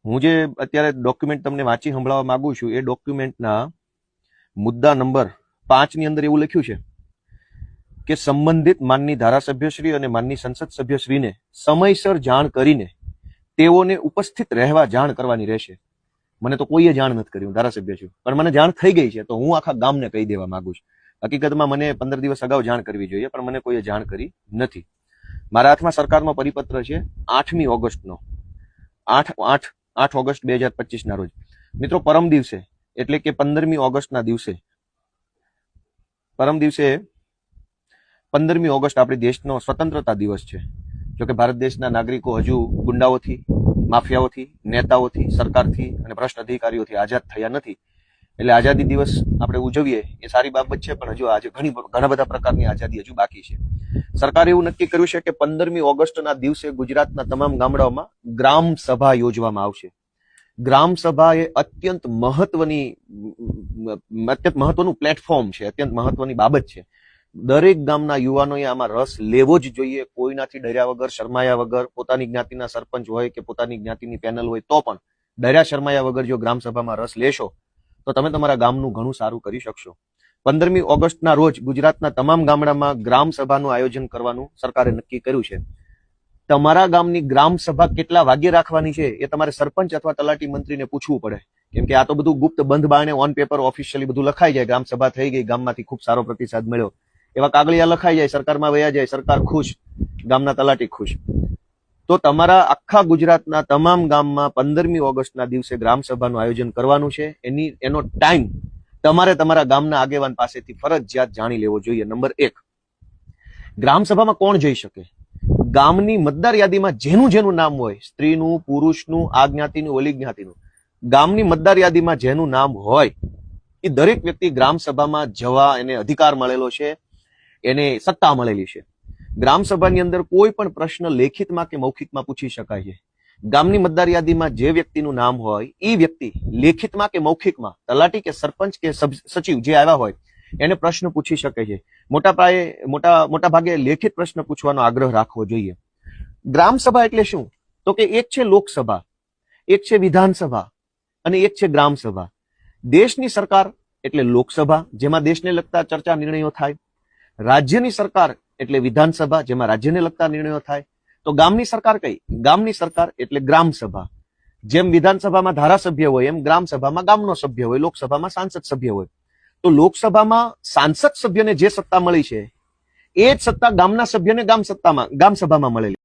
હું જે અત્યારે ડોક્યુમેન્ટ તમને વાંચી સંભળાવવા માંગુ છું એ ડોક્યુમેન્ટના મુદ્દા નંબર 5 ની અંદર એવું લખ્યું છે કે સંબંધિત માનની ધારાસભ્યશ્રી અને માનની સંસદ સભ્યશ્રીને સમયસર જાણ કરીને તેઓને ઉપસ્થિત રહેવા જાણ કરવાની રહેશે. મને તો કોઈએ જાણ નથી કરી, હું ધારાસભ્ય છું, પણ મને જાણ થઈ ગઈ છે તો હું આખા ગામને કહી દેવા માંગુ છું. હકીકતમાં મને 15 દિવસ અગાઉ જાણ કરવી જોઈએ, પણ મને કોઈએ જાણ કરી નથી. મારા હાથમાં સરકારનો પરિપત્ર છે 8મી ઓગસ્ટનો, 8 ઓગસ્ટ 2025 ના રોજ. મિત્રો, પરમ દિવસે એટલે કે 15મી ઓગસ્ટના દિવસે, પરમ દિવસે 15મી ઓગસ્ટ આપણી દેશનો સ્વતંત્રતા દિવસ છે. જોકે ભારત દેશના નાગરિકો હજુ ગુંડાઓથી, માફિયાઓથી, નેતાઓથી, સરકારથી અને ભ્રષ્ટ અધિકારીઓથી આઝાદ થયા નથી. એટલે આઝાદી દિવસ આપણે ઉજવીએ એ સારી બાબત છે, પણ હજુ આજે ઘણા બધા પ્રકારની આઝાદી હજુ બાકી છે. સરકારે એવું નક્કી કર્યું છે કે 15મી ઓગસ્ટના દિવસે ગુજરાતના તમામ ગામડાઓમાં ગ્રામ સભા યોજવામાં આવશે. ગ્રામ સભા એ અત્યંત મહત્વનું પ્લેટફોર્મ છે, અત્યંત મહત્વની બાબત છે. દરેક ગામના યુવાનોએ આમાં રસ લેવો જ જોઈએ, કોઈનાથી ડર્યા વગર, શરમાયા વગર. પોતાની જ્ઞાતિના સરપંચ હોય કે પોતાની જ્ઞાતિની પેનલ હોય તો પણ ડર્યા શરમાયા વગર જો ગ્રામ સભામાં રસ લેશો તો તમે તમારા ગામનું ઘણું સારું કરી શકશો. 15મી ઓગસ્ટના રોજ ગુજરાતના તમામ ગામડામાં ગ્રામ સભાનું આયોજન કરવાનું સરકારે નક્કી કર્યું છે. તમારા ગામની ગ્રામ સભા કેટલા વાગ્યે રાખવાની છે એ તમારે સરપંચ અથવા તલાટી મંત્રીને પૂછવું પડે, કેમ કે આ તો બધું ગુપ્ત બંધ બારણે ઓન પેપર ઓફિશિયલી બધું લખાઈ જાય. ગ્રામ સભા થઈ ગઈ, ગામમાંથી ખૂબ સારો પ્રતિસાદ મળ્યો, એવા કાગળિયા લખાઈ જાય, સરકારમાં વયા જાય, સરકાર ખુશ, ગામના તલાટી ખુશ. તો તમારા આખા ગુજરાતના તમામ ગામમાં 15મી ઓગસ્ટના દિવસે ગ્રામ સભાનું આયોજન કરવાનું છે. એનો ટાઈમ તમારે તમારા ગામના આગેવાન પાસેથી ફરજિયાત જાણી લેવો જોઈએ. નંબર 1, ગ્રામ સભામાં કોણ જઈ શકે? ગામની મતદાર યાદીમાં જેનું નામ હોય, સ્ત્રીનું, પુરુષનું, આ જ્ઞાતિનું, ઓલી જ્ઞાતિનું, ગામની મતદાર યાદીમાં જેનું નામ હોય એ દરેક વ્યક્તિ ગ્રામ સભામાં જવા એને અધિકાર મળેલો છે, એને સત્તા મળેલી છે. ગ્રામ સભાની અંદર કોઈ પણ પ્રશ્ન લેખિતમાં કે મૌખિકમાં પૂછી શકાય છે. ગામની મતદાર યાદીમાં જે વ્યક્તિનું નામ હોય એ વ્યક્તિ લેખિતમાં કે મૌખિકમાં તલાટી કે સરપંચ કે સચિવ જે આવ્યા હોય એને પ્રશ્ન પૂછી શકે છે. મોટા ભાગે લેખિત પ્રશ્ન પૂછવાનો આગ્રહ રાખવો જોઈએ. ગ્રામ સભા એટલે શું? તો કે એક છે લોકસભા, એક છે વિધાનસભા અને એક છે ગ્રામ સભા. દેશની સરકાર એટલે લોકસભા, જેમાં દેશને લગતા ચર્ચા નિર્ણયો થાય. રાજ્યની સરકાર એટલે વિધાનસભા, જેમાં રાજ્યને લગતા નિર્ણયો થાય. તો ગામની સરકાર કઈ? ગામની સરકાર એટલે ગ્રામ સભા. જેમ વિધાનસભામાં ધારાસભ્ય હોય એમ ગ્રામ સભામાં ગામનો સભ્ય હોય, લોકસભામાં સાંસદ સભ્ય હોય. તો લોકસભામાં સાંસદ સભ્યને જે સત્તા મળી છે એ જ સત્તા ગામના સભ્યને ગામ સભામાં મળેલી.